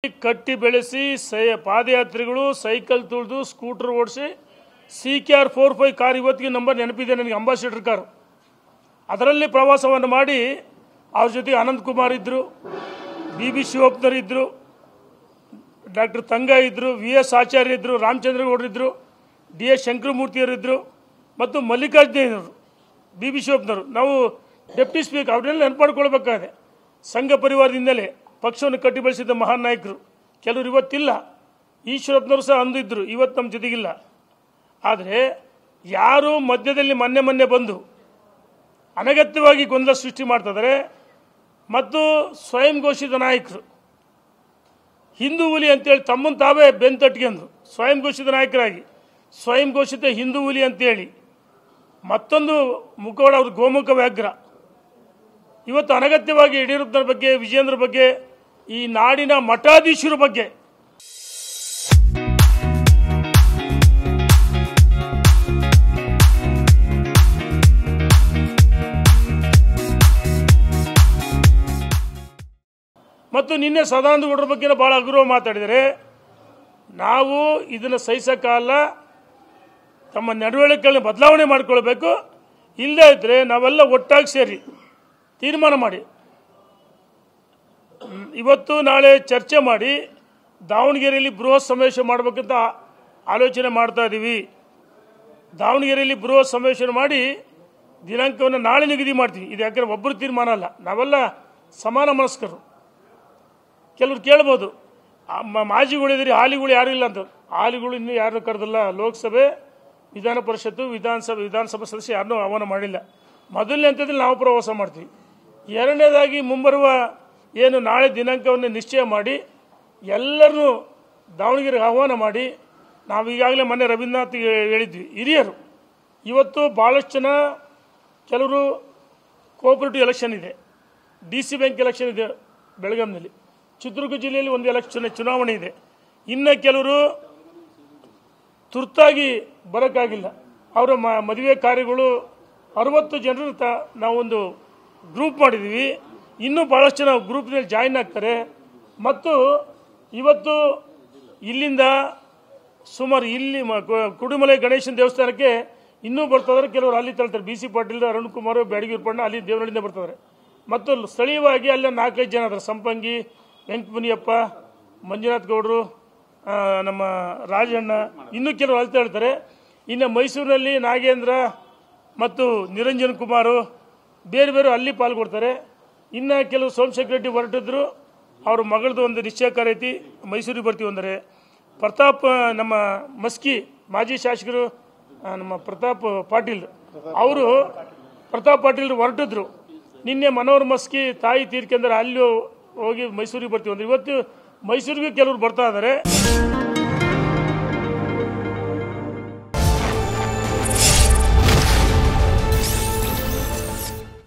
ಕಟ್ಟಿ ಬೆಳೆಸಿ ಪಾದಯಾತ್ರಿಗಳು ಸೈಕಲ್ ತುಳಿದು ಸ್ಕೂಟರ್ ಓಡಿಸಿ CKR45 ಕಾರ್ ಇವತ್ತಿಗೆ ನಂಬರ್ ನೆನಪಿದೆ ನನಗೆ, ಅಂಬಾಸಿಡರ್ ಕಾರು. ಅದರಲ್ಲಿ ಪ್ರವಾಸವನ್ನು ಮಾಡಿ ಅವ್ರ ಜೊತೆಗೆ ಅನಂತ್ ಕುಮಾರ್ ಇದ್ದರು, BB ಶಿವಪ್ಪನವರು ಇದ್ದರು, ಡಾಕ್ಟರ್ ತಂಗ ಇದ್ದರು, VS ಆಚಾರ್ಯ ಇದ್ದರು, ರಾಮಚಂದ್ರಗೌಡರು ಇದ್ದರು, DS ಶಂಕರಮೂರ್ತಿಯವರು ಇದ್ದರು ಮತ್ತು ಮಲ್ಲಿಕಾರ್ಜುನವರು, BB ಶಿವಪ್ಪನವರು. ನಾವು ಡೆಪ್ಟಿ ಸ್ಪೀಕರ್ ಅವ್ರನ್ನೆಲ್ಲ ನೆನಪು ಮಾಡ್ಕೊಳ್ಬೇಕಾಗಿದೆ. ಸಂಘ ಪರಿವಾರದಿಂದಲೇ ಪಕ್ಷವನ್ನು ಕಟ್ಟಿ ಬೆಳೆಸಿದ ಮಹಾನ್ ನಾಯಕರು ಕೆಲವರು ಇವತ್ತಿಲ್ಲ. ಈಶ್ವರಪ್ಪನವರು ಸಹ ಅಂದಿದ್ದರು, ಇವತ್ತು ನಮ್ಮ ಜೊತೆಗಿಲ್ಲ. ಆದರೆ ಯಾರು ಮಧ್ಯದಲ್ಲಿ ಮೊನ್ನೆ ಬಂದು ಅನಗತ್ಯವಾಗಿ ಗೊಂದಲ ಸೃಷ್ಟಿ ಮಾಡ್ತಿದ್ದಾರೆ ಮತ್ತು ಸ್ವಯಂ ಘೋಷಿತ ನಾಯಕರು ಹಿಂದೂ ಹುಲಿ ಅಂತೇಳಿ ತಮ್ಮನ್ನು ತಾವೇ ಬೆಂತಟ್ಗೆಂದು ಸ್ವಯಂ ಘೋಷಿತ ನಾಯಕರಾಗಿ ಸ್ವಯಂ ಘೋಷಿತ ಹಿಂದೂ ಹುಲಿ ಅಂತೇಳಿ ಮತ್ತೊಂದು ಮುಖವಾಡ ಅವ್ರ ಗೋಮುಖ ವ್ಯಾಘ್ರ ಇವತ್ತು ಅನಗತ್ಯವಾಗಿ ಯಡಿಯೂರಪ್ಪನವರ ಬಗ್ಗೆ, ವಿಜೇಂದ್ರ ಬಗ್ಗೆ, ಈ ನಾಡಿನ ಮಠಾಧೀಶರ ಬಗ್ಗೆ ಮತ್ತು ನಿನ್ನೆ ಸದಾನಂದ ಗೌಡರ ಬಗ್ಗೆ ಭಾಳ ಅಗೌರವ ಮಾತಾಡಿದರೆ ನಾವು ಇದನ್ನು ಸಹಿಸೋಕ್ಕಲ್ಲ. ತಮ್ಮ ನಡವಳಿಕೆಗಳನ್ನ ಬದಲಾವಣೆ ಮಾಡಿಕೊಳ್ಬೇಕು. ಇಲ್ಲದೇ ಇದ್ದರೆ ನಾವೆಲ್ಲ ಒಟ್ಟಾಗಿ ಸೇರಿ ತೀರ್ಮಾನ ಮಾಡಿ ಇವತ್ತು ನಾಳೆ ಚರ್ಚೆ ಮಾಡಿ ದಾವಣಗೆರೆಯಲ್ಲಿ ಬೃಹತ್ ಸಮಾವೇಶ ಮಾಡಬೇಕಂತ ಆಲೋಚನೆ ಮಾಡ್ತಾ ಇದ್ದೀವಿ. ದಾವಣಗೆರೆಯಲ್ಲಿ ಬೃಹತ್ ಸಮಾವೇಶ ಮಾಡಿ ದಿನಾಂಕವನ್ನು ನಾಳೆ ನಿಗದಿ ಮಾಡ್ತೀವಿ. ಇದು ಯಾಕಂದರೆ ಒಬ್ಬರು ತೀರ್ಮಾನ ಅಲ್ಲ, ನಾವೆಲ್ಲ ಸಮಾನ ಮನಸ್ಕರು. ಕೆಲವ್ರು ಕೇಳ್ಬೋದು, ಮಾಜಿಗಳಿದ್ರಿ, ಹಾಲಿಗಳು ಯಾರೂ ಇಲ್ಲ ಅಂತ. ಹಾಲಿಗಳು ಇನ್ನೂ ಯಾರನ್ನೂ ಕರೆದಿಲ್ಲ. ಲೋಕಸಭೆ, ವಿಧಾನ ಪರಿಷತ್ತು, ವಿಧಾನಸಭಾ ಸದಸ್ಯ ಯಾರನ್ನೂ ಆಹ್ವಾನ ಮಾಡಿಲ್ಲ. ಮೊದಲನೇ ಹಂತದಲ್ಲಿ ನಾವು ಪ್ರವಾಸ ಮಾಡ್ತೀವಿ. ಎರಡನೇದಾಗಿ ಮುಂಬರುವ ಏನು ನಾಳೆ ದಿನಾಂಕವನ್ನು ನಿಶ್ಚಯ ಮಾಡಿ ಎಲ್ಲರನ್ನೂ ದಾವಣಗೆರೆಗೆ ಆಹ್ವಾನ ಮಾಡಿ, ನಾವು ಈಗಾಗಲೇ ಮೊನ್ನೆ ರವೀಂದ್ರನಾಥ್ ಹೇಳಿದ್ವಿ, ಹಿರಿಯರು ಇವತ್ತು ಭಾಳಷ್ಟು ಜನ, ಕೆಲವರು ಕೋಆಪರೇಟಿವ್ ಎಲೆಕ್ಷನ್ ಇದೆ, DC ಬ್ಯಾಂಕ್ ಎಲೆಕ್ಷನ್ ಇದೆ ಬೆಳಗಾವಿನಲ್ಲಿ, ಚಿತ್ರದುರ್ಗ ಜಿಲ್ಲೆಯಲ್ಲಿ ಒಂದು ಚುನಾವಣೆ ಇದೆ. ಇನ್ನು ಕೆಲವರು ತುರ್ತಾಗಿ ಬರೋಕ್ಕಾಗಿಲ್ಲ. ಅವರ ಮದುವೆ ಕಾರ್ಯಗಳು 60 ಜನರು ನಾವೊಂದು ಗ್ರೂಪ್ ಮಾಡಿದ್ದೀವಿ. ಇನ್ನೂ ಭಾಳಷ್ಟು ಜನ ಗ್ರೂಪ್ನಲ್ಲಿ ಜಾಯಿನ್ ಆಗ್ತಾರೆ. ಮತ್ತು ಇವತ್ತು ಇಲ್ಲಿಂದ ಸುಮಾರು ಇಲ್ಲಿ ಕುಡುಮಲೈ ಗಣೇಶನ ದೇವಸ್ಥಾನಕ್ಕೆ ಇನ್ನೂ ಬರ್ತಿದ್ದಾರೆ. ಕೆಲವರು ಅಲ್ಲಿ ತಳ್ತಾರೆ, BC ಪಾಟೀಲ್, ಅರುಣ್ ಕುಮಾರ್, ಬ್ಯಾಡಗಿ ಪಣ್ಣ ಅಲ್ಲಿ ದೇವನಹಳ್ಳಿಯಿಂದ ಬರ್ತಿದ್ದಾರೆ. ಮತ್ತು ಸ್ಥಳೀಯವಾಗಿ ಅಲ್ಲಿ 4-5 ಜನ ಅದರ ಸಂಪಂಗಿ, ವೆಂಕಟಮುನಿಯಪ್ಪ, ಮಂಜುನಾಥ್ ಗೌಡರು, ನಮ್ಮ ರಾಜಣ್ಣ, ಇನ್ನೂ ಕೆಲವರು ಅಲ್ಲಿ ಹೇಳ್ತಾರೆ. ಇನ್ನು ಮೈಸೂರಿನಲ್ಲಿ ನಾಗೇಂದ್ರ ಮತ್ತು ನಿರಂಜನ್ ಕುಮಾರು ಬೇರೆ ಅಲ್ಲಿ ಪಾಲ್ಗೊಳ್ತಾರೆ. ಇನ್ನು ಕೆಲವು ಸೋಮಶೇಖರ್ ರೆಡ್ಡಿ ಹೊರಟಿದ್ರು, ಅವ್ರ ಮಗಳದ್ದು ಒಂದು ನಿಶ್ಚಯ ಕಾರ್ಯ ಐತಿ, ಮೈಸೂರಿಗೆ ಬರ್ತೀವಿ ಅಂದರೆ. ಪ್ರತಾಪ್, ನಮ್ಮ ಮಸ್ಕಿ ಮಾಜಿ ಶಾಸಕರು, ನಮ್ಮ ಪ್ರತಾಪ್ ಪಾಟೀಲ್ ಹೊರಟಿದ್ರು. ನಿನ್ನೆ ಮನೋಹರ್ ಮಸ್ಕಿ ತಾಯಿ ತೀರ್ಕೆಂದ್ರೆ ಅಲ್ಲಿ ಹೋಗಿ ಮೈಸೂರಿಗೆ ಬರ್ತೀವಿ ಅಂದ್ರೆ ಇವತ್ತು ಮೈಸೂರಿಗೆ ಕೆಲವರು ಬರ್ತಾ ಇದ್ದಾರೆ.